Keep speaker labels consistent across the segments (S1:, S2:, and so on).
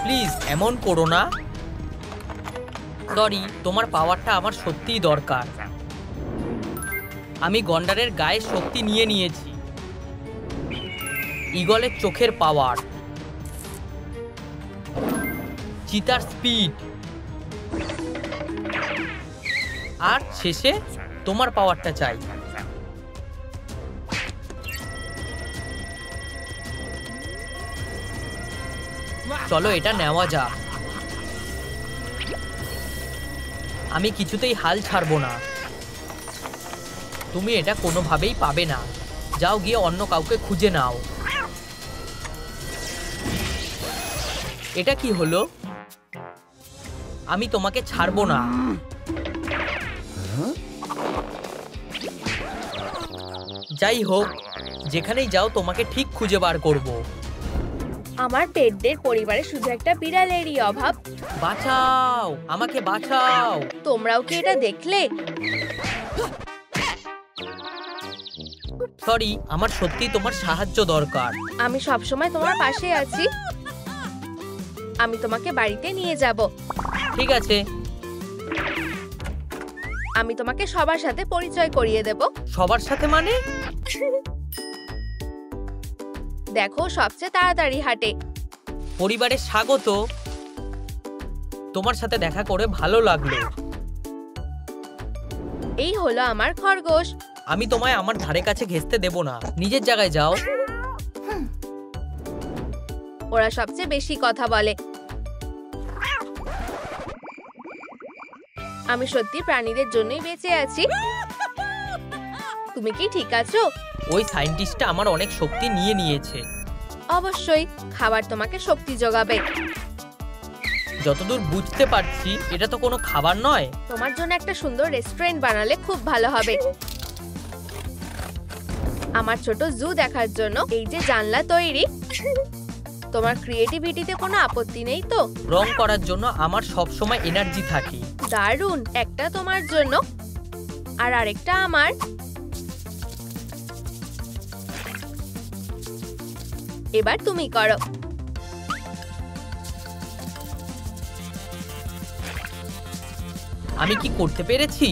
S1: Please এমন করো না। সরি, তোমার পাওয়ারটা আমার সত্যিই দরকার। আমি গন্ডারের গায়ে শক্তি নিয়ে নিয়েছি। ঈগলের চোখের পাওয়ার, চিতার স্পিড, আর শেষে তোমার পাওয়ারটা চাই। চলো এটা নেওয়া যাক। আমি কিছুতেই হাল ছাড়বো না। তুমি এটা কোনোভাবেই পাবে না। যাও গিয়ে অন্য কাউকে খুঁজে নাও। এটা কি হলো? আমি তোমাকে ছাড়বো না। যাই হোক, যেখানেই যাও তোমাকে ঠিক খুঁজে বার করব।
S2: আমার পেটদের পরিবারে শুধু একটা বিড়ালেরই অভাব।
S1: বাঁচাও, আমাকে বাঁচাও।
S2: তোমরাও কি এটা দেখলে?
S1: সরি, আমার সত্যি তোমার সাহায্য দরকার।
S2: আমি সবসময় তোমার পাশে আছি। আমি তোমাকে বাড়িতে নিয়ে যাব।
S1: ঠিক আছে।
S2: আমি তোমাকে সবার সাথে পরিচয় করিয়ে দেব।
S1: সবার সাথে মানে?
S2: দেখো, সবচেয়ে তাড়াতাড়ি হাঁটে।
S1: পরিবারে স্বাগত। তোমার সাথে দেখা করে ভালো লাগলো।
S2: এই হলো আমার খরগোশ।
S1: আমি তোমায় আমার ধারে কাছে ঘেঁষতে দেব না। নিজের জায়গায় যাও।
S2: ওরা সবচেয়ে বেশি কথা বলে। আমি সত্যি প্রাণীদের জন্যই বেঁচে আছি। তুমি কি ঠিক আছো?
S1: ওই সায়েন্টিস্টটা আমার অনেক শক্তি নিয়ে নিয়েছে।
S2: অবশ্যই, খাবার তোমাকে শক্তি যোগাবে।
S1: যতদূর বুঝতে পারছি এটা তো কোনো খাবার নয়।
S2: তোমার জন্য একটা সুন্দর রেস্টুরেন্ট বানালে খুব ভালো হবে। আমার ছোট জু দেখার জন্য এই যে জানলা তৈরি। তোমার ক্রিয়েটিভিটিতে কোনো আপত্তি নেই তো?
S1: রং করার জন্য আমার সব সময় এনার্জি থাকে।
S2: দারুণ, একটা তোমার জন্য আর আরেকটা আমার। এবার তুমি করো।
S1: আমি কি করতে পেরেছি?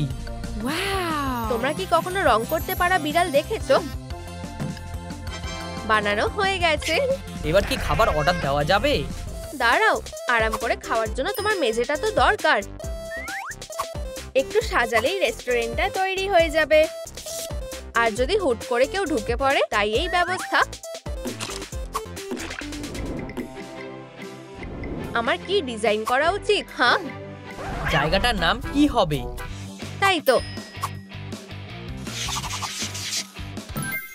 S2: তোমরা কি কখনো রং করতে পারা বিড়াল দেখেছো? বানানো হয়ে গেছে।
S1: এবার কি খাবার অর্ডার দেওয়া যাবে?
S2: দাঁড়াও, আরাম করে খাওয়ার জন্য তোমার মেঝেটা তো দরকার। একটু সাজালেই রেস্টুরেন্টটা তৈরি হয়ে যাবে। আর যদি হুট করে কেউ ঢুকে পড়ে, তাই এই ব্যবস্থা। আমার কি ডিজাইন করা উচিত? হ্যাঁ,
S1: জায়গাটার নাম কি হবে?
S2: তাই তো।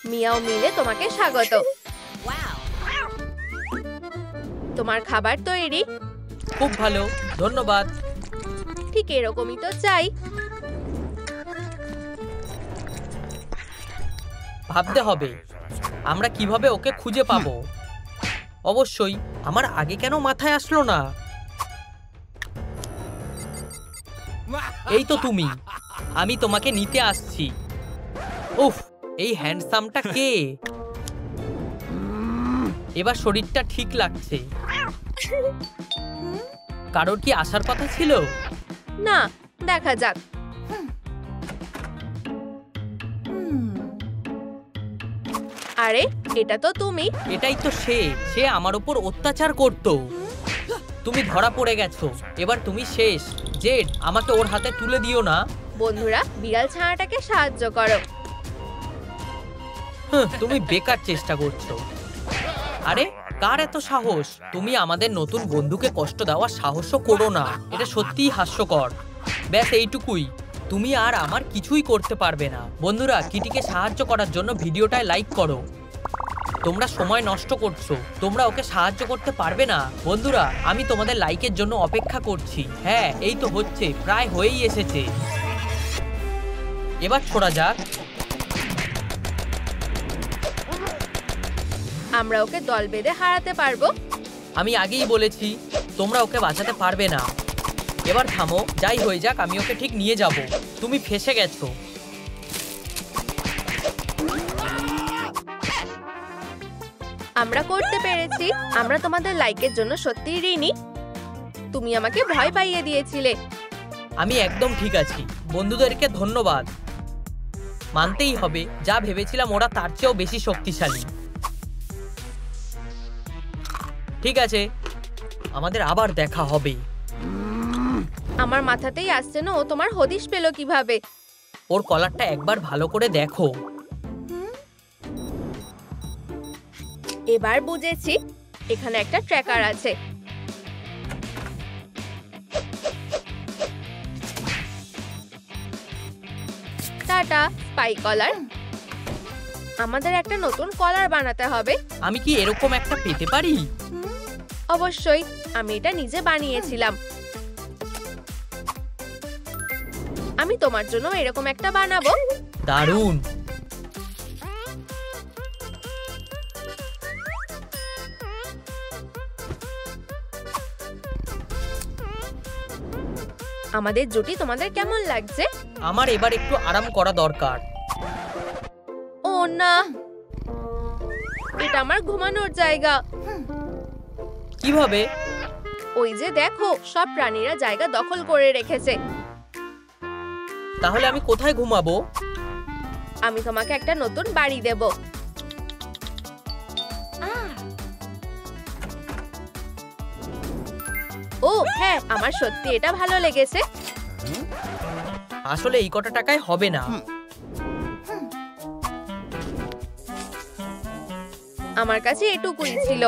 S2: মিয়াও মিলে তোমাকে স্বাগত। তোমার খাবার তৈরি।
S1: খুব ভালো, ধন্যবাদ।
S2: ঠিক এরকমই তো চাই।
S1: ভাবতে হবে আমরা কিভাবে ওকে খুঁজে পাবো। অবশ্যই, আমার আগে কেন মাথায় আসলো না? এই তো তুমি। আমি তোমাকে নিতে আসছি। উফ, এই হ্যান্ডসামটা কে? এবার শরীরটা ঠিক লাগছে। কারোর কি আসার কথা ছিল?
S2: না, দেখা যাক। আরে, এটা তো তুমি।
S1: এটাই তো সে আমার উপর অত্যাচার করতো। তুমি ধরা পড়ে গেছো। এবার তুমি শেষ। জেড, আমাকে ওর হাতে তুলে দিও না।
S2: বন্ধুরা, বিড়াল ছানাটাকে সাহায্য করো।
S1: তুমি বেকার চেষ্টা করছো। আরে, কার এত সাহস? তুমি আমাদের নতুন বন্ধুকে কষ্ট দেওয়ার সাহসও করো না। এটা সত্যিই হাস্যকর। ব্যাস এইটুকুই। তুমি আর আমার কিছুই করতে পারবে না। বন্ধুরা, কিটিকে সাহায্য করার জন্য ভিডিওটায় লাইক করো। তোমরা সময় নষ্ট করছো। তোমরা ওকে সাহায্য করতে পারবে না। বন্ধুরা, আমি তোমাদের লাইকের জন্য অপেক্ষা করছি। হ্যাঁ, এই তো হচ্ছে, প্রায় হয়েই এসেছে। এবার ছোড়া যাক।
S2: আমরা ওকে দল বেঁধে হারাতে পারবো।
S1: আমি আগেই বলেছি তোমরা ওকে বাঁচাতে পারবে না। এবার থামো। যাই হয়ে যাক, আমি ওকে ঠিক নিয়ে যাব। তুমি ফেঁসে গেছো।
S2: আমরা করতে পেরেছি। আমরা তোমাদের লাইকের জন্য সত্যিই ঋণী। তুমি আমাকে ভয় পাইয়ে দিয়েছিলে।
S1: আমি একদম ঠিক আছি। বন্ধুদেরকে ধন্যবাদ। মানতেই হবে, যা ভেবেছিলাম ওরা তার চেয়েও বেশি শক্তিশালী। ঠিক আছে, আমাদের আবার দেখা হবে।
S2: আমার মাথাতেই আসছে না ও তোমার হদিশ পেল কিভাবে।
S1: ওর কলারটা একবার ভালো করে দেখো।
S2: এবার বুঝেছি, এখানে একটা ট্র্যাকার আছে। টাটা স্পাই কলার। আমাদের একটা নতুন কলার বানাতে হবে।
S1: আমি কি এরকম একটা পেতে পারি?
S2: অবশ্যই, আমি এটা নিজে বানিয়েছিলাম। আমি তোমার জন্য এরকম একটা বানাবো।
S1: দারুণ।
S2: আমাদের জুটি তোমাদের কেমন লাগছে?
S1: আমার এবার একটু আরাম করা দরকার।
S2: ও না, এটা আমার ঘুমানোর জায়গা।
S1: কিভাবে?
S2: ওই যে দেখো, সব প্রাণীরা জায়গা দখল করে রেখেছে।
S1: তাহলে আমি কোথায় ঘুমাবো?
S2: আমি তোমাকে একটা নতুন বাড়ি দেব। ও হ্যাঁ, আমার সত্যি এটা ভালো লেগেছে।
S1: আসলে এই কটা টাকায় হবে না।
S2: আমার কাছে এটুকুই ছিল।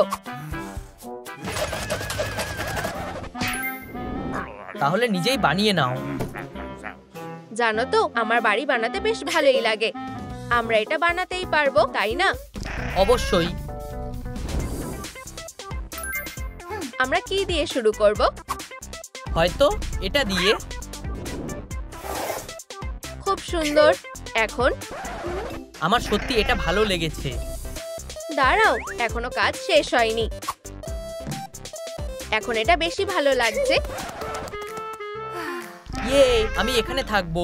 S1: তাহলে নিজেই বানিয়ে নাও।
S2: জানো তো, আমার বাড়ি বানাতে বেশ ভালোই লাগে। আমরা এটা বানাতেই পারবো, তাই না?
S1: অবশ্যই।
S2: আমরা কি দিয়ে শুরু করব?
S1: হয়তো এটা দিয়ে।
S2: খুব সুন্দর। এখন
S1: আমার সত্যি এটা ভালো লেগেছে।
S2: দাঁড়াও, এখনো কাজ শেষ হয়নি। এখন এটা বেশি ভালো লাগছে।
S1: ইয়ে, আমি এখানে থাকবো।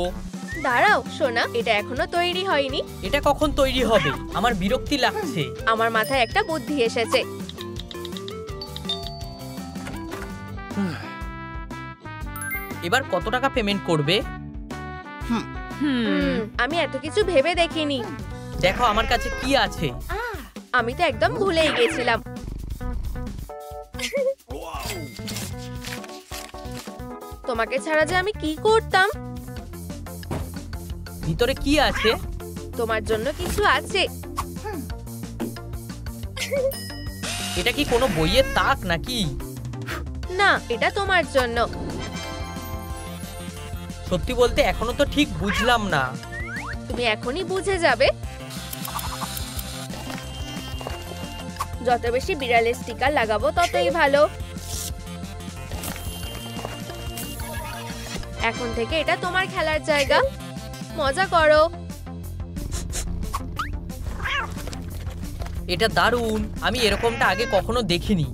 S2: দাঁড়াও সোনা, এটা এখনো তৈরি হয়নি।
S1: এটা কখন তৈরি হবে? আমার বিরক্তি লাগছে।
S2: আমার মাথায় একটা বুদ্ধি এসেছে।
S1: এবার কত টাকা পেমেন্ট করবে?
S2: আমি এত কিছু ভেবে দেখিনি।
S1: দেখো আমার কাছে কি আছে।
S2: আমি তো একদম ভুলেই গেছিলাম। তোমাকে ছাড়া যে আমি কি করতাম।
S1: ভিতরে কি আছে?
S2: তোমার জন্য কিছু আছে।
S1: এটা কি কোনো বইয়ের তাক নাকি?
S2: না, এটা তোমার জন্য।
S1: সত্যি বলতে এখনো তো ঠিক বুঝলাম না।
S2: তুমি এখনই বুঝে যাবে। যত বেশি বিড়ালের স্টিকার লাগাবো ততই ভালো। এখন থেকে এটা তোমার খেলার জায়গা। মজা করো।
S1: এটা দারুণ। আমি এরকমটা আগে কখনো দেখিনি।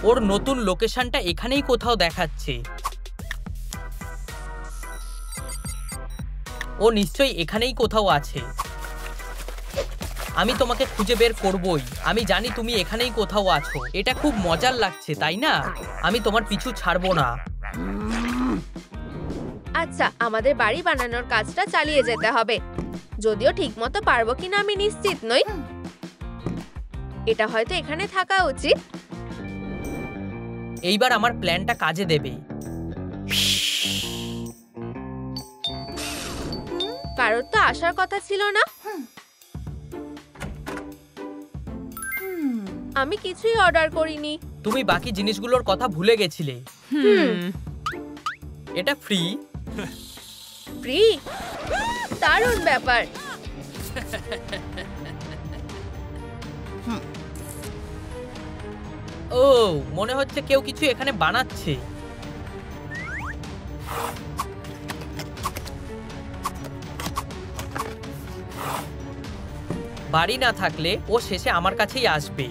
S1: ওর নতুন লোকেশনটা এখানেই কোথাও দেখাচ্ছে। ও নিশ্চয়ই এখানেই কোথাও আছে। আমি তোমাকে খুঁজে বের করবই। আমি জানি তুমি এখানেই কোথাও আছো। এটা খুব মজার লাগছে, তাই না? আমি তোমার পিছু ছাড়বো না।
S2: আচ্ছা, আমাদের বাড়ি বানানোর কাজটা চালিয়ে যেতে হবে। যদিও ঠিকমতো পারবো কিনা আমি নিশ্চিত নই। এটা হয়তো এখানে থাকা উচিত।
S1: এইবার আমার প্ল্যানটা কাজে দেবে।
S2: কারোর তো আসার কথা ছিল না। আমি কিছুই অর্ডার করিনি।
S1: তুমি বাকি জিনিসগুলোর কথা ভুলে গেছিলে। এটা ফ্রি।
S2: ফ্রি? দারুণ ব্যাপার।
S1: ও, মনে হচ্ছে কেউ কিছু এখানে বানাচ্ছে। বাড়ি না থাকলে ও শেষে আমার কাছেই আসবে।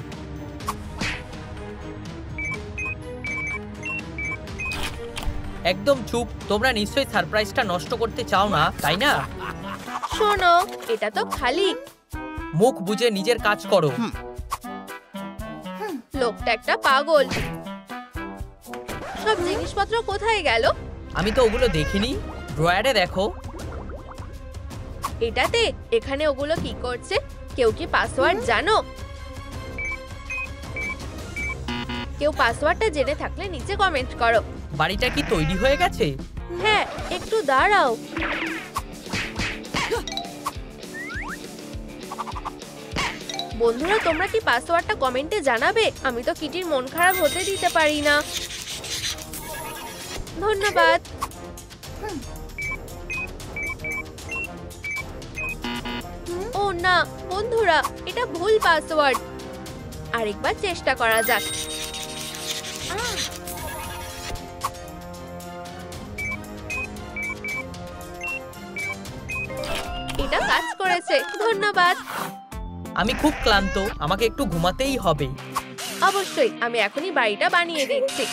S1: একদম চুপ। তোমরা নিশ্চয়ই সারপ্রাইজটা নষ্ট করতে চাও না, তাই না?
S2: শোনো, এটা তো খালি।
S1: মুখ বুজে নিজের কাজ করো।
S2: লোকটা একটা পাগল। সব জিনিসপত্র কোথায় গেল?
S1: আমি তো ওগুলো দেখিনি। ড্রয়ারে দেখো।
S2: এটাতে? এখানে ওগুলো কি করছে? কেউ কি পাসওয়ার্ড জানো? কেউ পাসওয়ার্ডটা জেনে থাকলে নিচে কমেন্ট করো।
S1: বাড়িটা কি তৈরি হয়ে গেছে?
S2: হ্যাঁ, একটু দাঁড়াও। বন্ধুরা, তোমরা কি পাসওয়ার্ডটা কমেন্টে জানাবে? আমি তো কিটির মন খারাপ হতে দিতে পারি না। ধন্যবাদ। ও না বন্ধুরা, এটা ভুল পাসওয়ার্ড। আরেকবার চেষ্টা করা যাক। এটা কাজ করেছে, ধন্যবাদ।
S1: আমি খুব ক্লান্ত, আমাকে একটু ঘুমাতেই হবে।
S2: অবশ্যই, আমি এখনই বাড়িটা বানিয়ে দিচ্ছি।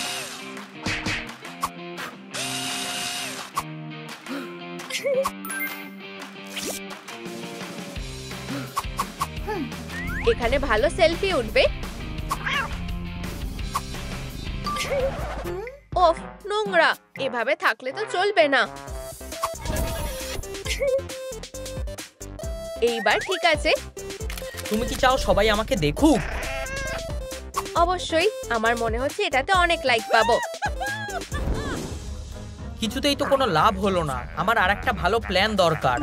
S2: এখানে ভালো সেলফি উঠবে। ওফ, নোংরা। এভাবে থাকলে তো চলবে না। এইবার ঠিক আছে।
S1: তুমি কি চাও সবাই আমাকে দেখুক?
S2: অবশ্যই, আমার মনে হচ্ছে এটাতে অনেক লাইক পাবো।
S1: কিছুতেই তো কোনো লাভ হলো না। আমার আরেকটা ভালো প্ল্যান দরকার।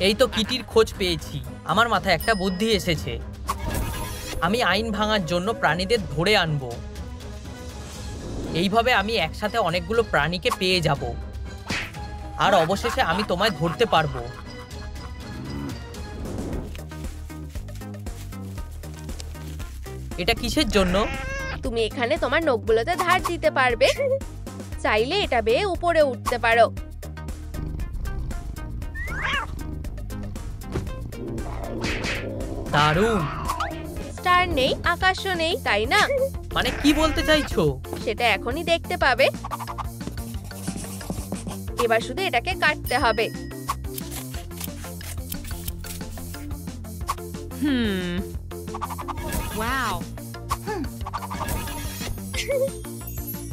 S1: এই তো কিটির খোঁজ পেয়েছি। আমার মাথায় একটা বুদ্ধি এসেছে। আমি আইন ভাঙার জন্য প্রাণীদের ধরে আনবো। এইভাবে আমি একসাথে অনেকগুলো প্রাণীকে পেয়ে যাব, আর অবশেষে আমি তোমায় ধরতে পারবো। এটা কিসের জন্য?
S2: তুমি এখানে তোমার নখগুলোতে ধার দিতে পারবে। চাইলে এটা বেয়ে উপরে উঠতে পারো।
S1: দারুণ।
S2: স্টার নেই, আকাশও নেই, তাই না?
S1: মানে কি বলতে চাইছো?
S2: সেটা এখনই দেখতে পাবে। এবার শুধু এটাকে কাটতে হবে।
S3: Wow.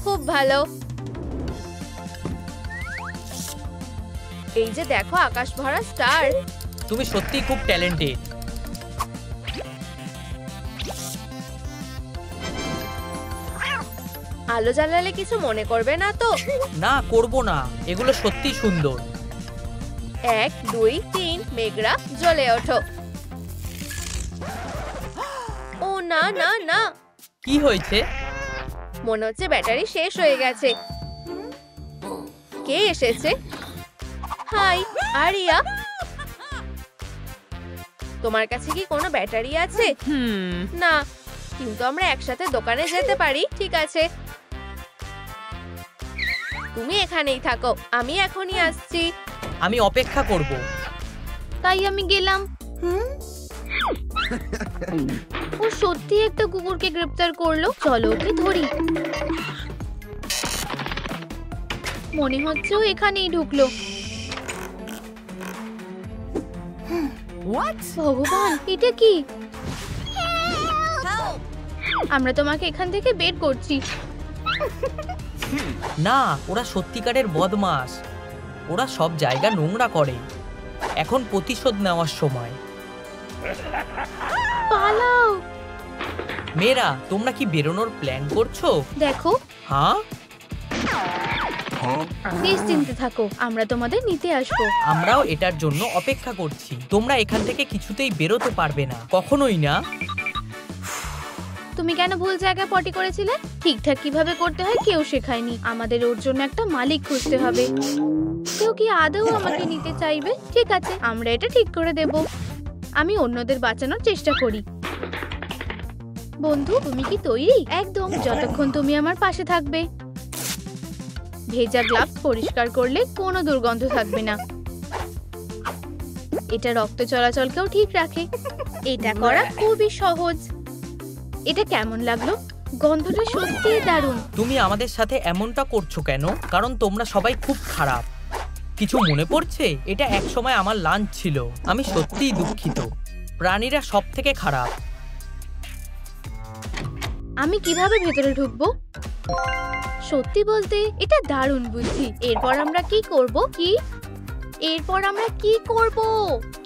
S2: খুব ভালো। এই যে দেখো, আকাশ ভরা স্টার।
S1: তুমি সত্যিই খুব ট্যালেন্টেড।
S2: আলো জ্বালালে কিছু মনে করবে না তো?
S1: না, করব না। এগুলো সত্যি সুন্দর।
S2: 1 2 3, মেঘরা জ্বলে ওঠো। ও না না না,
S1: কি হয়েছে?
S2: মনে হচ্ছে ব্যাটারি শেষ হয়ে গেছে। কে এসেছে? হাই আরিয়া, তোমার কাছে কি কোনো ব্যাটারি আছে? না, কিন্তু আমরা একসাথে দোকানে যেতে পারি। ঠিক আছে, তুমি এখানেই থাকো, আমি এখনই আসছি।
S1: আমি অপেক্ষা করব।
S3: তাই আমি গেলাম। ও সত্যি একটা কুকুরকে গ্রেপ্তার করলো। চলো ওকে ধরি। মনে হচ্ছে ও এখানেই ঢুকলো। ভগবান, এটা কি? আমরা তোমাকে এখান থেকে বের করছি।
S1: না, ওরা সত্যিকারের বদমাশ। ওরা সব জায়গা নোংরা করে। এখন প্রতিশোধ নেওয়ার সময়।
S3: পালাও।
S1: মেয়েরা, তোমরা কি বেরোনোর প্ল্যান করছো?
S3: দেখো,
S1: হ্যাঁ,
S3: নিশ্চিন্তে থাকো, আমরা তোমাদের নিতে আসবো।
S1: আমরাও এটার জন্য অপেক্ষা করছি। তোমরা এখান থেকে কিছুতেই বেরোতে পারবে না, কখনোই না।
S3: তুমি কেন ভুল জায়গায় পটি করেছিলে? ঠিকঠাক কিভাবে করতে হয় কেউ শেখায়নি। আমাদের ওর জন্য একটা মালিক খুঁজতে হবে। কেউ কি আদৌ আমাকে নিতে চাইবে? ঠিক আছে, আমরা এটা ঠিক করে দেব। আমি অন্যদের বাঁচানোর চেষ্টা করি। বন্ধু, তুমি কি তৈরি? একদম, যতক্ষণ তুমি আমার পাশে থাকবে। ভেজা গ্লাভস পরিষ্কার করলে কোনো দুর্গন্ধ থাকবে না। এটা রক্ত চলাচলকেও ঠিক রাখে। এটা করা খুবই সহজ। এটা কেমন লাগলো? গন্ধটা সত্যিই দারুণ।
S1: তুমি আমাদের সাথে এমনটা করছো কেন? কারণ তোমরা সবাই খুব খারাপ। কিছু মনে পড়ছে? এটা একসময় আমার লাঞ্চ ছিল। আমি সত্যিই দুঃখিত। প্রাণীরা সব থেকে খারাপ।
S3: আমি কিভাবে ভেতরে ঢুকবো? সত্যি বলতে এটা দারুণ বুদ্ধি। এরপর আমরা কি করব?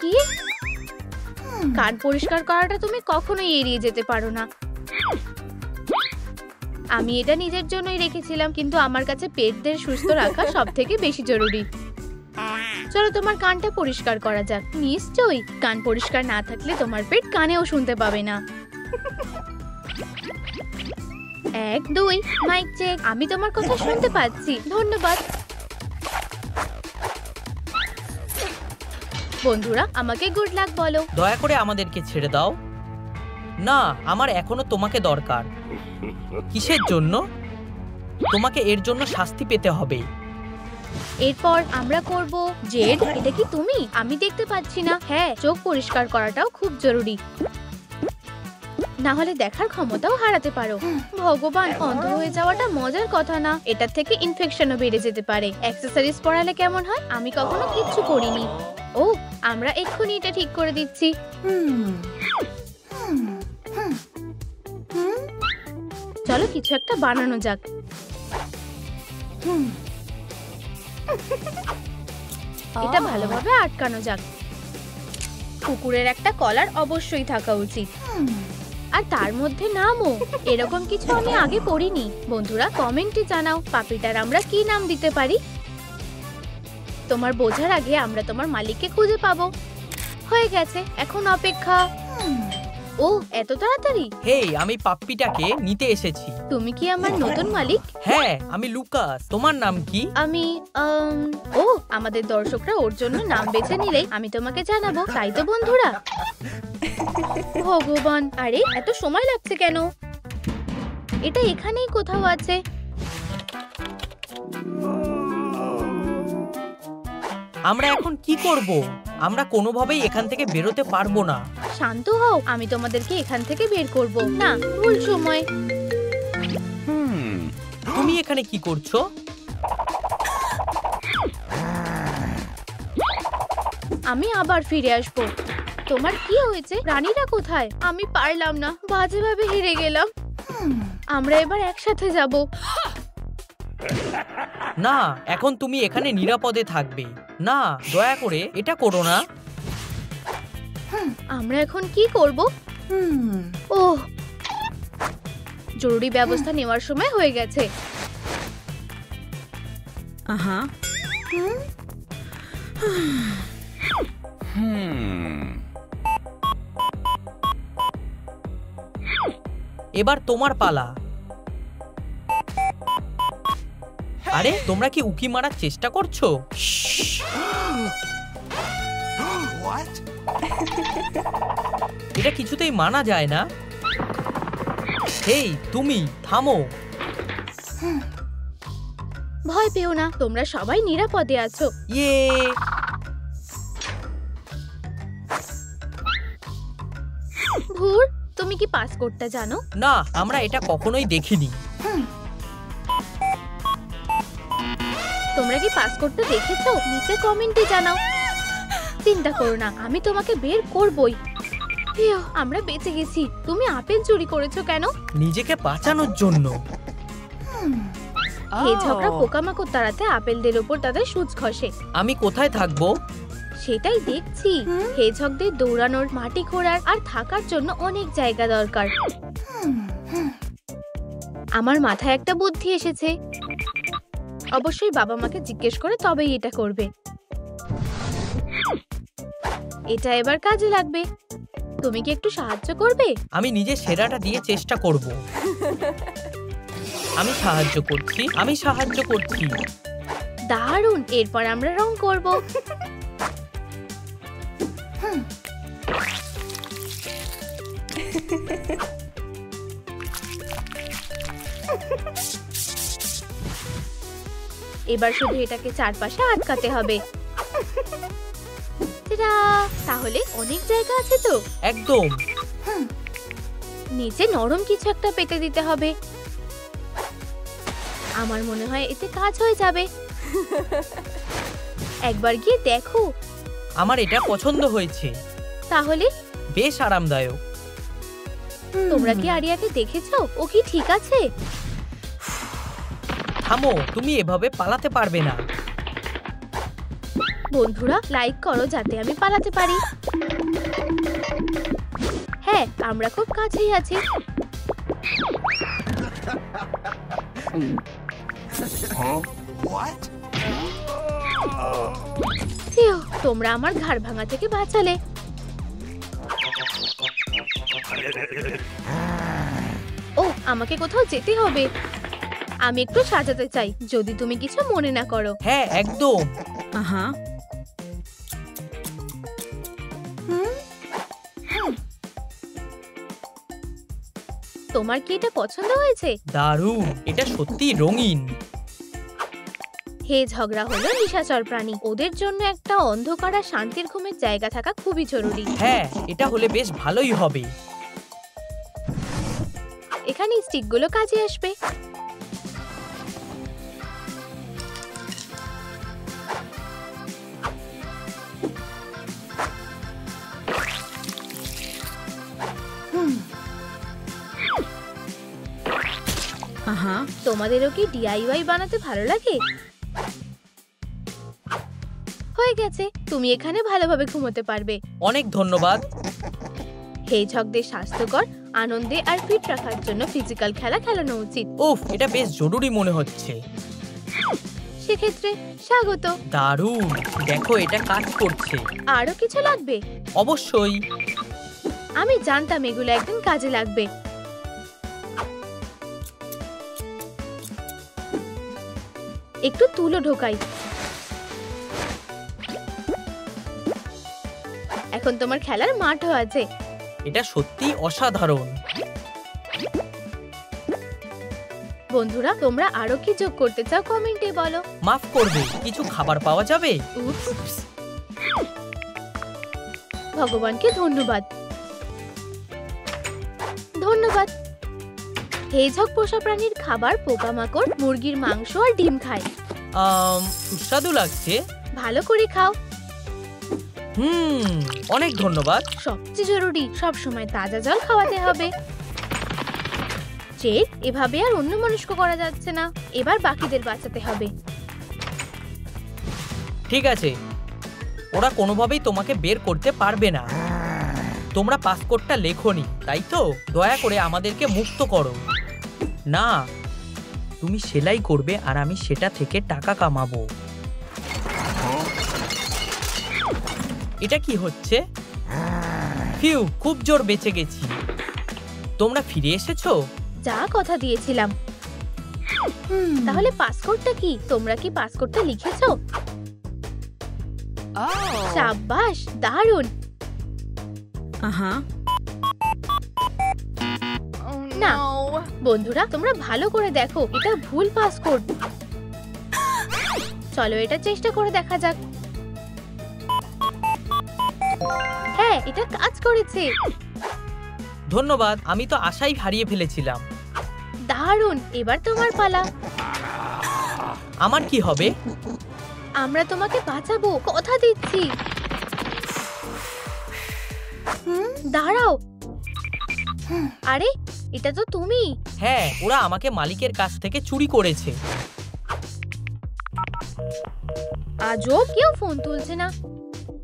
S3: কি কান পরিষ্কার করাটা তুমি কখনোই এড়িয়ে যেতে পারো না। আমি এটা নিজের জন্যই রেখেছিলাম, কিন্তু আমার কাছে পেটদের সুস্থ রাখা সব থেকে বেশি জরুরি। চলো তোমার কানটা পরিষ্কার করা যাক। নিশ্চয়ই, কান পরিষ্কার না থাকলে তোমার পেট কানেও শুনতে পাবে না। 1 2 মাইক চেক। আমি তোমার কথা শুনতে পাচ্ছি। ধন্যবাদ। বন্ধুরা, আমাকে গুড লাক বলো।
S1: দয়া করে আমাদেরকে ছেড়ে দাও। না, আমার এখনো তোমাকে দরকার। কিসের জন্য? তোমাকে এর জন্য শাস্তি পেতে হবে।
S3: এরপর আমরা করব জেড। এটা কি তুমি? আমি দেখতে পাচ্ছি না। হ্যাঁ, চোখ পরিষ্কার করাটাও খুব জরুরি, না হলে দেখার ক্ষমতাও হারাতে পারো। ভগবান, অন্ধ হয়ে যাওয়াটা মজার কথা না। এটা থেকে ইনফেকশনও বেড়ে যেতে পারে। অ্যাক্সেসরিজ পরালে কেমন হয়? আমি কখনো কিচ্ছু করিনি। ও, আমরা এক্ষুনি এটা ঠিক করে দিচ্ছি। চলো কিছু একটা বানানো যাক। এটা ভালোভাবে আটকানো যাক। কুকুরের একটা কলার অবশ্যই থাকা উচিত, আর তার মধ্যে নামও। এরকম কিছু আমি আগে পড়িনি। বন্ধুরা, কমেন্টে জানাও পাপিটার আমরা কি নাম দিতে পারি। তোমার বোঝার আগে আমরা তোমার মালিককে খুঁজে পাবো। হয়ে গেছে, এখন অপেক্ষা। ও, এত তাড়াতাড়ি?
S1: হেই, আমি পাপ্পিটাকে নিতে এসেছি।
S3: তুমি কি আমার নতুন মালিক?
S1: হ্যাঁ, আমি লুকাস। তোমার নাম কি?
S3: আমি ও, আমাদের দর্শকরা ওর জন্য নাম বেছে নিলেই আমি তোমাকে জানাবো, তাই তো বন্ধুরা? ভগবান, আরে এত সময় লাগছে কেন? এটা এখানেই কোথাও আছে।
S1: আমরা এখন কি করব? আমরা কোনোভাবেই এখান থেকে বেরোতে পারবো না।
S3: শান্ত হও, আমি তোমাদেরকে এখান থেকে বের করব না। ভুল সময়।
S1: তুমি এখানে কি করছো?
S3: আমি আবার ফিরে আসবো। তোমার কি হয়েছে? রানীরা কোথায়? আমি পারলাম না, বাজেভাবে হেরে গেলাম। আমরা এবার একসাথে যাব।
S1: না, এখন তুমি এখানে নিরাপদে থাকবে। না, দয়া করে এটা করো না।
S3: আমরা এখন কি করব? ওহ, জরুরি ব্যবস্থা নেওয়ার সময় হয়ে গেছে।
S1: এবার তোমার পালা। আরে, তোমরা কি উকি মারার চেষ্টা করছো? এটা কিছুতেই মানা যায় না। হেই, তুমি থামো।
S3: ভয় পেও না, তোমরা সবাই নিরাপদে আছো।
S1: ইয়ে,
S3: ভুর, তুমি কি পাস করতে জানো?
S1: না, আমরা এটা কখনোই দেখিনি।
S3: তোমরা কি পাস করতে দেখেছো? নিচে কমেন্টে জানাও। চিন্তা করো না, আমি তোমাকে বের করবই। ইয়ো, আমরা বেঁচে গেছি। তুমি আপেল চুরি করেছো কেন?
S1: নিজেকে বাঁচানোর জন্য।
S3: হেজহগরা পোকামাকড় তাড়াতে আপেলদের উপর তাদের সূঁচ ঘষে।
S1: আমি কোথায় থাকবো?
S3: সেটাই দেখছি। হেজহগদের দৌড়ানোর, মাটি খোঁড়ার আর থাকার জন্য অনেক জায়গা দরকার। আমার মাথায় একটা বুদ্ধি এসেছে। অবশ্যই বাবা মাকে জিজ্ঞেস করে তবেই এটা করবে। এটা এবার কাজে লাগবে। তুমি কি একটু সাহায্য করবে?
S1: আমি নিজের সেরাটা দিয়ে চেষ্টা করব। আমি সাহায্য করছি।
S3: দারুণ, এরপর আমরা রং করব। এবার শুধু এটাকে চারপাশে আটকাতে হবে। তাহলে অনেক জায়গা আছে তো।
S1: একদম।
S3: নিচে নরম কিছু একটা পেতে দিতে হবে। আমার মনে হয় এতে কাজ হয়ে যাবে। একবার গিয়ে দেখো।
S1: আমার এটা পছন্দ হয়েছে।
S3: তাহলে
S1: বেশ আরামদায়ক।
S3: তোমরা কি আরিয়াকে দেখেছো? ও কি ঠিক আছে?
S1: থামো, তুমি এভাবে পালাতে পারবে না।
S3: বন্ধুরা লাইক করো যাতে আমি পালাতে পারি। হ্যাঁ, আমরা খুব কাছেই আছি। ফিউ, তোমরা আমার ঘাড় ভাঙা থেকে বাঁচালে। ও, আমাকে কোথাও যেতে হবে। আমি একটু সাজাতে চাই, যদি তুমি কিছু মনে না করো।
S1: হ্যাঁ, একদম।
S3: তোমার কি এটা পছন্দ হয়েছে?
S1: দারুণ, এটা সত্যি রঙিন।
S3: হে ঝগড়া হলো নিশাচর প্রাণী, ওদের জন্য একটা অন্ধকার আর শান্তির ঘুমের জায়গা থাকা খুবই জরুরি।
S1: হ্যাঁ, এটা হলে বেশ ভালোই হবে।
S3: এখানে স্টিকগুলো কাজে আসবে। তোমাদেরও কি ডিআইওয়াই বানাতে ভালো লাগে? হয়ে গেছে, তুমি এখানে ভালোভাবে ঘুমোতে পারবে।
S1: অনেক ধন্যবাদ।
S3: হেজহগদের স্বাস্থ্যকর, আনন্দে আর ফিট রাখার জন্য ফিজিক্যাল খেলা খেলানো উচিত।
S1: উফ, এটা বেশ জরুরি মনে হচ্ছে।
S3: সেক্ষেত্রে স্বাগত।
S1: দারুণ, দেখো এটা কাজ করছে।
S3: আরো কিছু লাগবে?
S1: অবশ্যই।
S3: আমি জানতাম এগুলো একদিন কাজে লাগবে। একটু তুলো ঢোকাই। এখন তোমার খেলার মাঠও আছে।
S1: এটা সত্যি অসাধারণ।
S3: বন্ধুরা, তোমরা আরো কি যোগ করতে চাও কমেন্টে বলো।
S1: মাফ করবে, কিছু খাবার পাওয়া যাবে?
S3: উপস। ভগবানকে ধন্যবাদ। ধন্যবাদ। হেজহগ পোষা প্রাণীর খাবার পোকামাকড়, মুরগির মাংস আর ডিম খায়।
S1: সুস্বাদু লাগছে।
S3: ভালো করে খাও।
S1: অনেক ধন্যবাদ।
S3: সবচেয়ে জরুরি, সব সময় তাজা জল খাওয়াতে হবে। চেক, এভাবে আর অন্য মনস্ক করা যাচ্ছে না। এবার বাকিদের বাঁচাতে হবে।
S1: ঠিক আছে, ওরা কোনোভাবেই তোমাকে বের করতে পারবে না। তোমরা পাসকোডটা লেখোনি, তাই তো? দয়া করে আমাদেরকে মুক্ত করো। না, তুমি সেলাই করবে আর আমি সেটা থেকে টাকা কামাবো। এটা কি হচ্ছে? ফিউ, খুব জোর বেঁচে গেছি। তোমরা ফিরে এসেছো?
S3: যা কথা দিয়েছিলাম। তাহলে পাসকোডটা কি? তোমরা কি পাসকোডটা লিখেছো? শাবাশ, দারুণ। না বন্ধুরা, তোমরা ভালো করে দেখো, এটা ভুল পাসকোড। চলো এটা চেষ্টা করে দেখা যাক। হ্যাঁ, এটা কাজ করেছে।
S1: ধন্যবাদ, আমি তো আশাই হারিয়ে ফেলেছিলাম।
S3: দারুণ, এবার তোমার পালা।
S1: আমার কি হবে?
S3: আমরা তোমাকে বাঁচাবো, কথা দিচ্ছি। দাঁড়াও। আরে, এটা তো তুমি।
S1: হ্যাঁ, ওরা আমাকে মালিকের কাছ থেকে চুরি করেছে।
S3: আজও কেউ ফোন তুলছে না।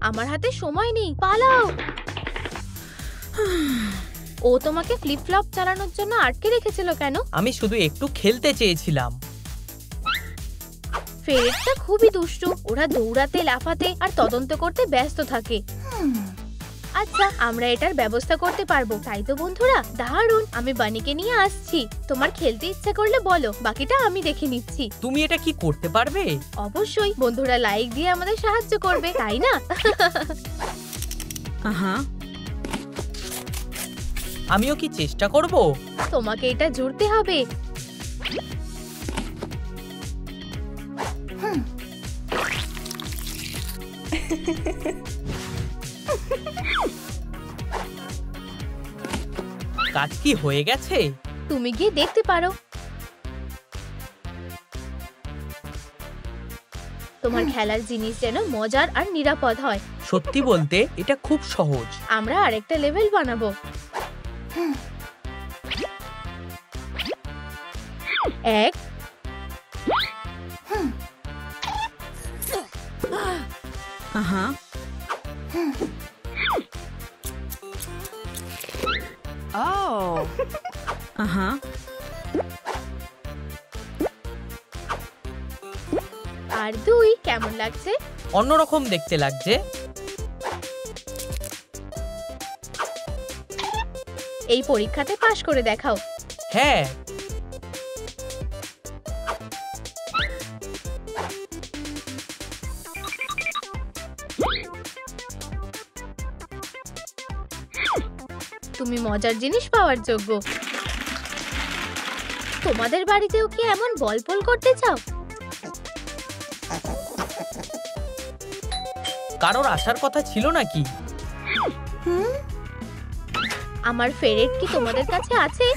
S3: আমার হাতে সময় নেই, পালাও। ও তোমাকে ফ্লিপ ফ্লপ চালানোর জন্য আটকে রেখেছিল কেন?
S1: আমি শুধু একটু খেলতে চেয়েছিলাম।
S3: ফেরেটটা খুবই দুষ্টু। ওরা দৌড়াতে, লাফাতে আর তদন্ত করতে ব্যস্ত থাকে। আচ্ছা, আমরা এটার ব্যবস্থা করতে পারবো, তাই তো বন্ধুরা? দারুণ, আমি বানিকে নিয়ে আসছি। তোমার খেলতে ইচ্ছা করলে বলো, বাকিটা আমি দেখে নিচ্ছি।
S1: তুমি এটা কি করতে পারবে?
S3: অবশ্যই, বন্ধুরা লাইক দিয়ে আমাদের সাহায্য করবে, তাই না?
S1: আমিও কি চেষ্টা করব?
S3: তোমাকে এটা জুড়তে হবে।
S1: কাজ কি হয়ে গেছে?
S3: তুমি গিয়ে দেখতে পারো। তোমার খেলার জিনিস যেন মজার আর নিরাপদ হয়।
S1: সত্যি বলতে এটা খুব সহজ।
S3: আমরা আরেকটা লেভেল বানাবো। এক, আর দুই। কেমন লাগছে?
S1: অন্যরকম দেখতে লাগছে।
S3: এই পরীক্ষাতে পাশ করে দেখাও।
S1: হ্যাঁ,
S3: তুমি মজার জিনিস পাওয়ার যোগ্য। তোমাদের বাড়িতেও কি এমন বল বল করতে চাও?
S1: কারোর আসার কথা ছিল নাকি?
S3: আমার ফেরেট কি তোমাদের কাছে আছে?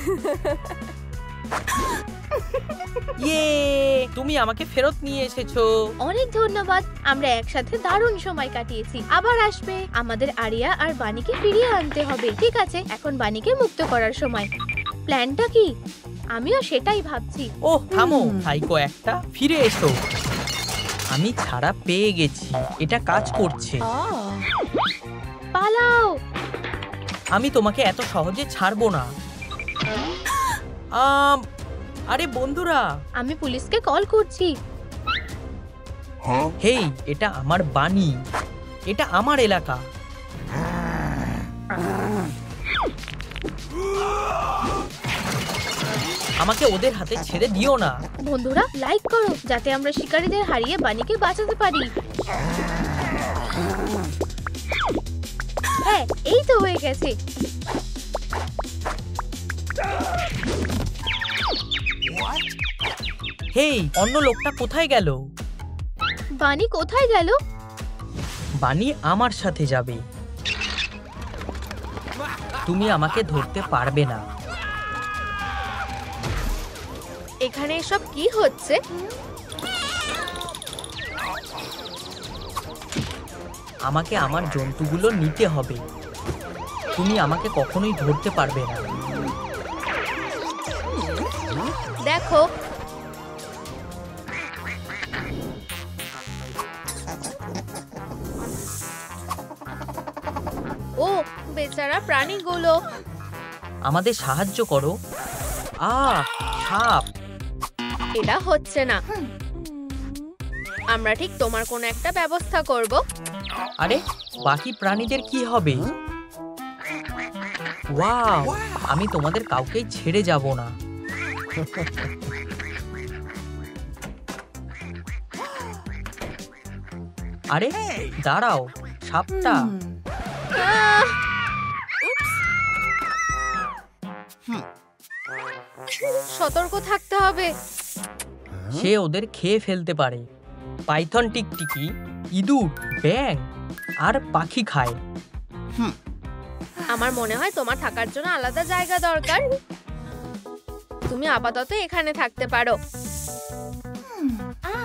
S1: ইয়ে, তুমি আমাকে ফেরত নিয়ে এসেছো।
S3: অনেক ধন্যবাদ। আমরা একসাথে দারুণ সময় কাটিয়েছি। আবার আসবে। আমাদের আরিয়া আর বানিকে ফিরিয়ে আনতে হবে। ঠিক আছে, এখন বানিকে মুক্ত করার সময়। প্ল্যানটা কি? আমিও সেটাই ভাবছি।
S1: ওহ থামো, সাইকো একটা, ফিরে এসো। আমি ছাড়া পেয়ে গেছি, এটা কাজ করছে।
S3: পালাও।
S1: আমি তোমাকে এত সহজে ছাড়বো না। আরে বন্ধুরা,
S3: আমি পুলিশকে কল করছি।
S1: হেই, এটা আমার বানি, এটা আমার এলাকা। আমাকে ওদের হাতে ছেড়ে দিও না।
S3: বন্ধুরা, লাইক করো যাতে আমরা শিকারীদের হারিয়ে বানিকে বাঁচাতে পারি। হ্যাঁ, এই তো হয়ে গেছে।
S1: হেই, অন্য লোকটা কোথায় গেল?
S3: বানি কোথায় গেল?
S1: বানি আমার সাথে যাবে। তুমি আমাকে ধরতে পারবে না।
S2: এখানে এসব কি হচ্ছে?
S1: আমাকে আমার জন্তুগুলো নিতে হবে। তুমি আমাকে কখনোই ধরতে পারবে না।
S2: দেখো, ও বেচারা প্রাণীগুলো।
S1: আমাদের সাহায্য করো। সাপ।
S2: এটা হচ্ছে না। আমরা ঠিক তোমার কোনো একটা ব্যবস্থা করব।
S1: আরে, বাকি প্রাণীদের কি হবে? ওয়াও, আমি তোমাদের কাউকেই ছেড়ে যাব না। আরে দাঁড়াও, সাপটা।
S2: আহ! সতর্ক থাকতে হবে।
S1: সে ওদের খেয়ে ফেলতে পারে। পাইথন টিকটিকি, ইঁদুর, ব্যাঙ আর পাখি খায়।
S2: আমার মনে হয় তোমার থাকার জন্য আলাদা জায়গা দরকার। তুমি আপাতত এখানে থাকতে পারো।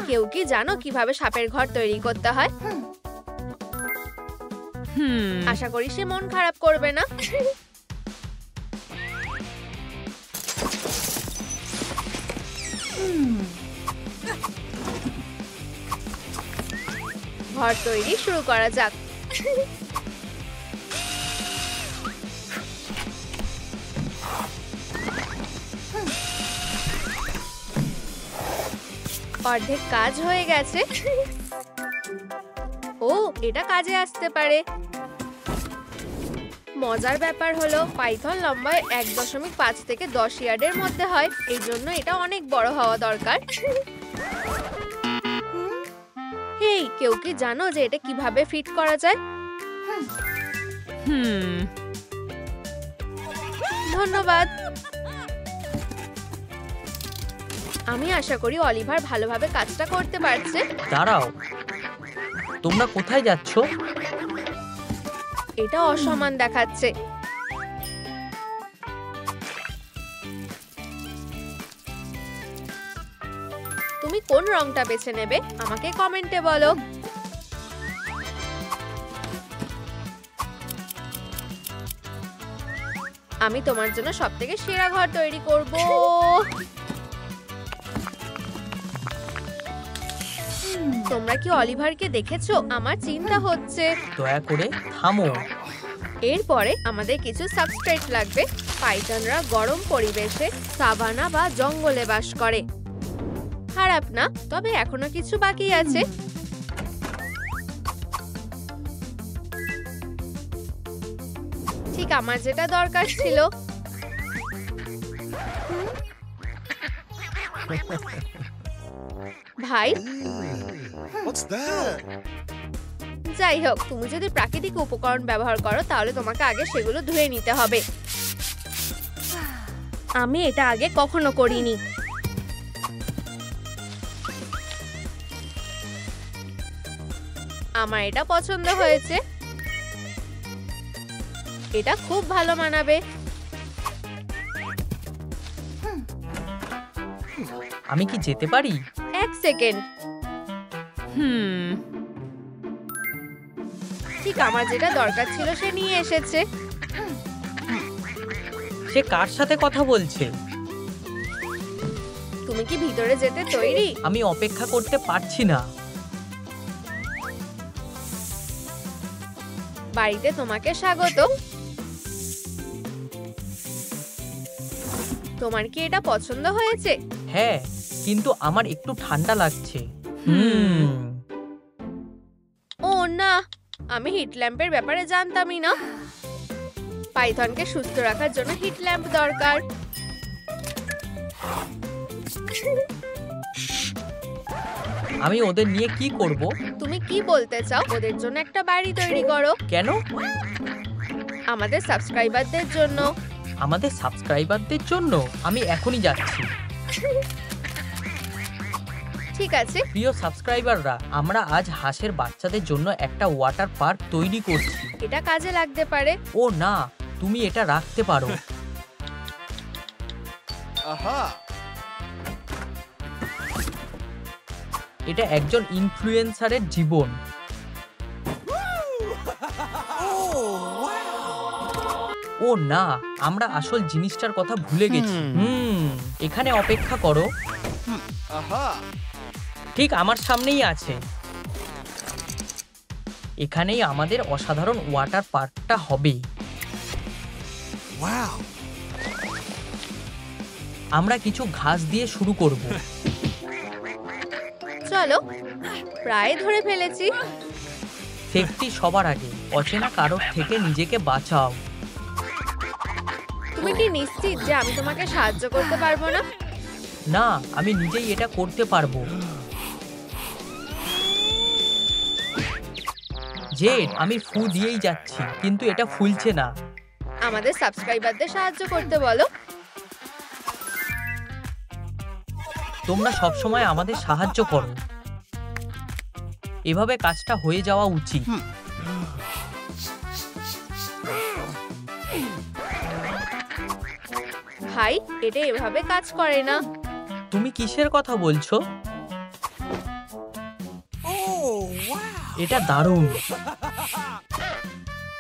S2: কেউ কি জানো কিভাবে সাপের ঘর তৈরি করতে হয়? আশা করি সে মন খারাপ করবে না। ঘর তৈরি শুরু করা যাক। অর্ধেক কাজ হয়ে গেছে। ও, এটা কাজে আসতে পারে। মজার ব্যাপার হলো পাইথন লম্বায় 1.5 থেকে 10 ইয়ার্ডের মধ্যে হয়। এই জন্য এটা অনেক বড় হওয়া দরকার। হেই, কেউ কি জানো যে এটা কিভাবে ফিট করা যায়? ধন্যবাদ। আমি আশা করি অলিভার ভালোভাবে কাজটা করতে পারছে।
S1: দাঁড়াও, তোমরা কোথায় যাচ্ছ?
S2: এটা অসমান দেখাচ্ছে। তুমি কোন রংটা বেছে নেবে আমাকে কমেন্টে বলো। আমি তোমার জন্য সবথেকে সেরা ঘর তৈরি করব। তোমরা কি অলিভারকে দেখেছো? আমার চিন্তা হচ্ছে।
S1: দয়া করে থামো।
S2: এরপরে আমাদের কিছু সাবস্ট্রেট লাগবে। পাইথনরা গরম পরিবেশে সাভানা বা জঙ্গলে বাস করে। খারাপ না, তবে এখনো কিছু বাকি আছে। ঠিক আমার যেটা দরকার ছিল। ভাই,
S4: What's that?
S2: যাই হোক, তুমি যদি প্রাকৃতিক উপকরণ ব্যবহার করো তাহলে তোমাকে আগে সেগুলো ধুয়ে নিতে হবে। আমি এটা আগে কখনো করিনি। আমার এটা পছন্দ হয়েছে। এটা খুব ভালো মানাবে।
S1: আমি কি যেতে পারি?
S2: এক সেকেন্ড। ঠিক আমার যেটা দরকার ছিল সে নিয়ে এসেছে।
S1: সে কার সাথে কথা বলছে?
S2: তুমি কি ভিতরে যেতে তৈরি?
S1: আমি অপেক্ষা করতে পারছি না।
S2: বাড়িতে তোমাকে স্বাগত। তোমার কি এটা পছন্দ হয়েছে?
S1: হ্যাঁ, কিন্তু আমার একটু ঠান্ডা লাগছে।
S2: ও না, আমি হিট ল্যাম্পের ব্যাপারে জানতামই না। পাইথনকে সুস্থ রাখার জন্য হিট ল্যাম্প দরকার।
S1: আমি ওদের নিয়ে কি করব?
S2: তুমি কি বলতে চাও? ওদের জন্য একটা বাড়ি তৈরি করো।
S1: কেন?
S2: আমাদের সাবস্ক্রাইবারদের জন্য।
S1: আমাদের সাবস্ক্রাইবারদের জন্য? আমি এখনই যাচ্ছি।
S2: ঠিক আছে।
S1: প্রিয় সাবস্ক্রাইবাররা, আমরা আজ হাঁসের বাচ্চাদের জন্য একটা ওয়াটার পার্ক তৈরি করছি।
S2: এটা কাজে লাগতে পারে।
S1: ও না, তুমি এটা রাখতে পারো।
S4: Aha!
S1: এটা একজন ইনফ্লুয়েন্সারের জীবন। ও না, আমরা আসল জিনিসটার কথা ভুলে গেছি। এখানে অপেক্ষা করো।
S4: Aha!
S1: ঠিক আমার সামনেই আছে। এখানেই আমাদের অসাধারণ ওয়াটার পার্কটা হবে।
S4: Wow!
S1: আমরা কিছু ঘাস দিয়ে শুরু করব।
S2: চলো, প্রায় ধরে ফেলেছি।
S1: সেফটি সবার আগে। অচেনা কারোর থেকে নিজেকে বাঁচাও।
S2: তুমি কি নিশ্চিত যে আমি তোমাকে সাহায্য করতে পারবো না?
S1: না, আমি নিজেই এটা করতে পারবো। জেড, আমি ফু দিয়েই যাচ্ছি, কিন্তু এটা ফুলছে না।
S2: আমাদের সাবস্ক্রাইবারদের সাহায্য করতে বলো।
S1: তোমরা সবসময় আমাদের সাহায্য করো। এভাবে কাজটা হয়ে যাওয়া উচিত।
S2: ভাই, এটা এভাবে কাজ করে না।
S1: তুমি কিসের কথা বলছো? এটা দারুণ।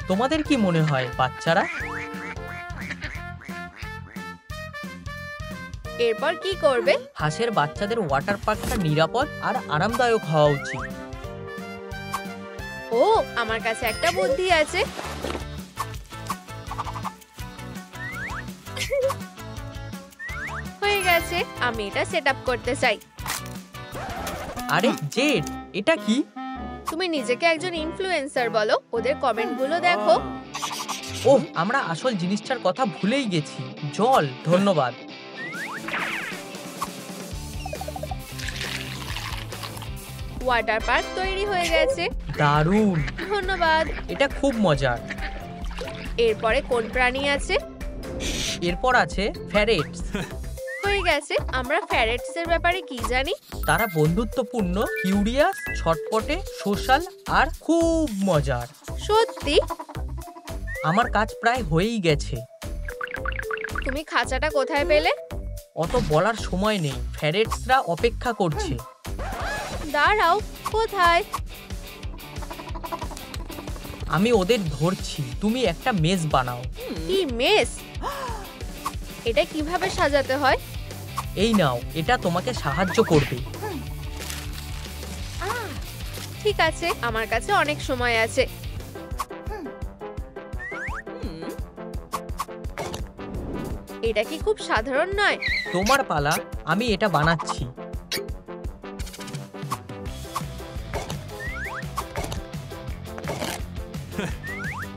S1: তোমাদের কি মনে হয় বাচ্চারা?
S2: এরপর কি করবে?
S1: হাঁসের বাচ্চাদের ওয়াটার পার্কটা নিরাপদ আর আরামদায়ক হওয়া উচিত।
S2: ও, আমার কাছে একটা বুদ্ধি আছে। হয়ে গেছে। আমি এটা সেট আপ করতে চাই।
S1: আরে জেড, এটা কি?
S2: তুমি নিজেকে একজন ইনফ্লুয়েন্সার বলো। ওদের কমেন্টগুলো দেখো।
S1: ওহ, আমরা আসল জিনিসটার কথা ভুলেই গেছি। জল। ধন্যবাদ।
S2: ওয়াটার পার্ক তৈরি হয়ে গেছে।
S1: দারুণ।
S2: ধন্যবাদ।
S1: এটা খুব মজার।
S2: এরপরে কোন প্রাণী আছে?
S1: এরপর আছে ফ্যারেটস।
S2: হয়ে গেছে। আমরা ফ্যারেটস এর ব্যাপারে কি জানি?
S1: তারা বন্ধুত্বপূর্ণ, কিউরিয়াস, ছটপটে, সোশ্যাল আর খুব মজার।
S2: সত্যি?
S1: আমার কাজ প্রায় হয়েই গেছে।
S2: তুমি খাঁচাটা কোথায় পেলে?
S1: অত বলার সময় নেই। ফ্যারেটসরা অপেক্ষা করছে।
S2: দাঁড়াও, কোথায়?
S1: আমি ওদের ধরছি, তুমি একটা মেস বানাও।
S2: কি মেস? এটা কিভাবে সাজাতে হয়?
S1: এই নাও, এটা তোমাকে সাহায্য করবে।
S2: ঠিক আছে, আমার কাছে অনেক সময় আছে। এটা কি খুব সাধারণ নয়?
S1: তোমার পালা, আমি এটা বানাচ্ছি।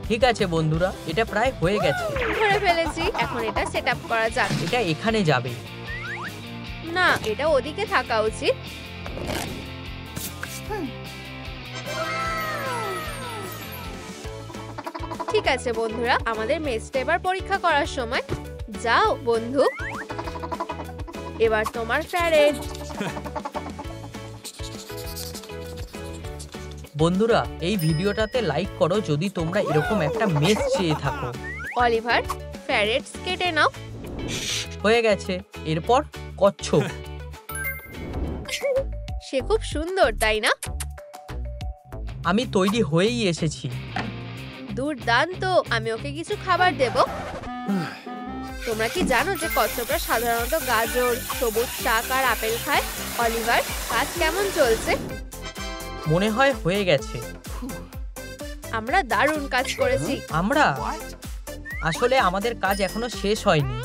S1: ঠিক আছে বন্ধুরা, এটা প্রায় হয়ে গেছে।
S2: ধরে ফেলেছি, এখন এটা সেট আপ করা যাক।
S1: এটা এখানে যাবে।
S2: না, এটা ওদিকে থাকা উচিত। ঠিক আছে বন্ধুরা, আমাদের মেসটা এবার পরীক্ষা করার সময়। যাও বন্ধু, এবার তোমার প্যারেড।
S1: বন্ধুরা, এই ভিডিওটাতে লাইক করো যদি তোমরা এরকম একটা মেস চেয়ে থাকো।
S2: অলিভার, প্যারেডস কেটে নাও।
S1: হয়ে গেছে। এরপর কচ্ছপ।
S2: সে খুব সুন্দর, তাই না?
S1: আমি তৈরি হয়েই এসেছি।
S2: দুর্দান্ত, আমি ওকে কিছু খাবার দেব। তোমরা কি জানো যে কচ্ছপরা সাধারণত গাজর, সবুজ শাক আর আপেল খায়? অলিভার, কাজ কেমন চলছে?
S1: মনে হয় হয়ে গেছে।
S2: আমরা দারুণ কাজ করেছি।
S1: আমরা
S4: What?
S1: আসলে আমাদের কাজ এখনো শেষ হয়নি।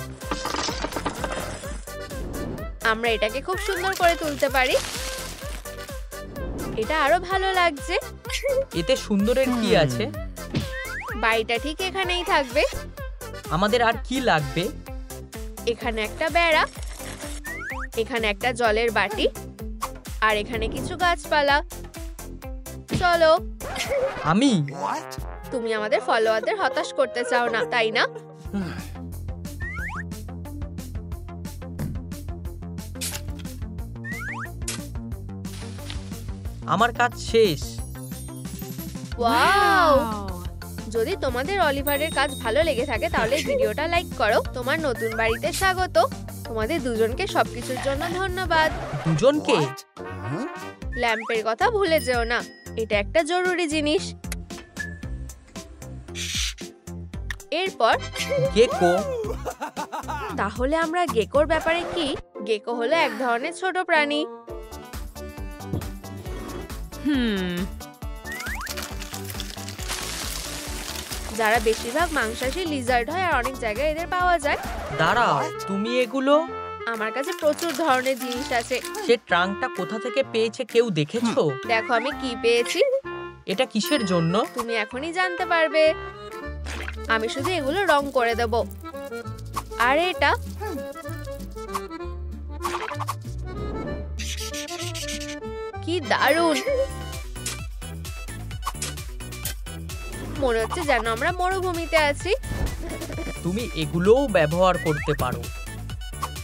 S2: আমরা এটাকে খুব সুন্দর করে তুলতে পারি। এটা আরো ভালো লাগছে।
S1: এতে সুন্দরের কি আছে?
S2: বাড়িটা ঠিক এখানেই থাকবে।
S1: আমাদের আর কি লাগবে?
S2: এখানে একটা বেড়া, এখানে একটা জলের বাটি, আর এখানে কিছু গাছপালা। চলো।
S1: আমি
S4: What?
S2: তুমি আমাদের ফলোয়ারদের হতাশ করতে চাও না, তাই না?
S1: আমার কাজ শেষ।
S2: ওয়াও! যদি তোমাদের অলিভারের কাজ ভালো লেগে থাকে তাহলে ভিডিওটা লাইক করো। তোমার নতুন বাড়িতে স্বাগত। তোমাদের দুজনকে সবকিছুর জন্য ধন্যবাদ।
S1: দুজনকে?
S4: Huh?
S2: ল্যাম্পের কথা ভুলে যেও না, এটা একটা জরুরি জিনিস। এরপর
S1: গেকো।
S2: তাহলে আমরা গেকোর ব্যাপারে কি? গেকো হলো এক ধরনের ছোট প্রাণী। যারা বেশিরভাগ মাংসাশী লিজার্ড হয় আর অনেক জায়গায় এদের পাওয়া যায়।
S1: দাঁড়াও, তুমি এগুলো?
S2: আমার কাছে প্রচুর ধরনের জিনিস আছে।
S1: সে ট্রাঙ্কটা কোথা থেকে পেয়েছে কেউ দেখেছো?
S2: দেখো আমি কি পেয়েছি।
S1: এটা কিসের জন্য?
S2: তুমি এখনই জানতে পারবে। আমি শুধু এগুলো রং করে দেব। আর এটা কি দারুণ! মনে হচ্ছে যেন আমরা মরুভূমিতে আছি।
S1: তুমি এগুলোও ব্যবহার করতে পারো।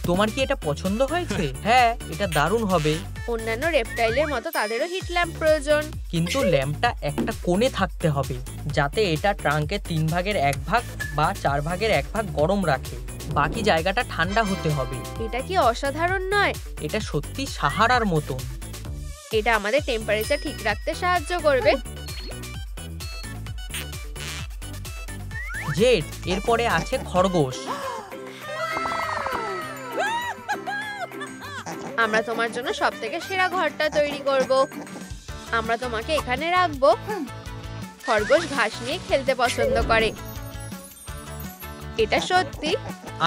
S1: তোমার কি এটা পছন্দ হয়েছে? হ্যাঁ, এটা দারুণ হবে।
S2: অন্যান্য রেপটাইলের মতো তাদেরও হিট ল্যাম্প প্রয়োজন।
S1: কিন্তু ল্যাম্পটা একটা কোণে থাকতে হবে যাতে এটা ট্রাঙ্কের 3 ভাগের 1 ভাগ বা 4 ভাগের 1 ভাগ গরম রাখে। বাকি জায়গাটা ঠান্ডা হতে হবে।
S2: এটা কি অসাধারণ নয়?
S1: এটা সত্যি সাহারার মতো।
S2: এটা আমাদের টেম্পারেচার ঠিক রাখতে সাহায্য করবে।
S1: জেড, এরপরে আছে খরগোশ।
S2: আমরা তোমার জন্য সবথেকে সেরা ঘরটা তৈরি করব। আমরা তোমাকে এখানে রাখবো। খরগোশ ঘাস নিয়ে খেলতে পছন্দ করে। এটা সত্যি।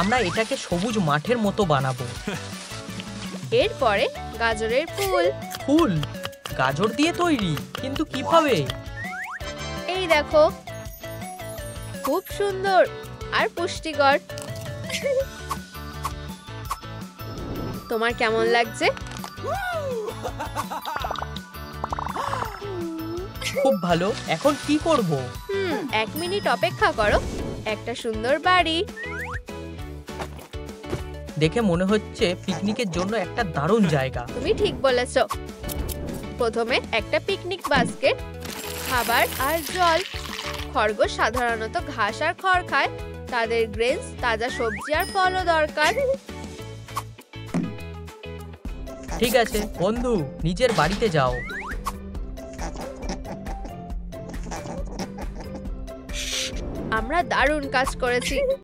S1: আমরা এটাকে সবুজ মাঠের মতো বানাবো।
S2: এরপরে গাজরের ফুল।
S1: ফুল? গাজর দিয়ে তৈরি? কিন্তু কিভাবে?
S2: এই দেখো, খুব সুন্দর আর পুষ্টিকর। তোমার কেমন লাগছে?
S1: খুব ভালো। এখন কি করব?
S2: 1 মিনিট অপেক্ষা করো। একটা সুন্দর বাড়ি।
S1: দেখে মনে হচ্ছে পিকনিকের জন্য একটা দারুণ জায়গা।
S2: তুমি ঠিক বলেছো। প্রথমে একটা পিকনিক বাস্কেট, খাবার আর জল। খরগোশ সাধারণত ঘাস আর খড় খায়। তাদের গ্রেনস, তাজা সবজি আর ফলও দরকার।
S1: ঠিক আছে বন্ধু, নিজের বাড়িতে যাও।
S2: আমরা দারুণ কাজ করেছি।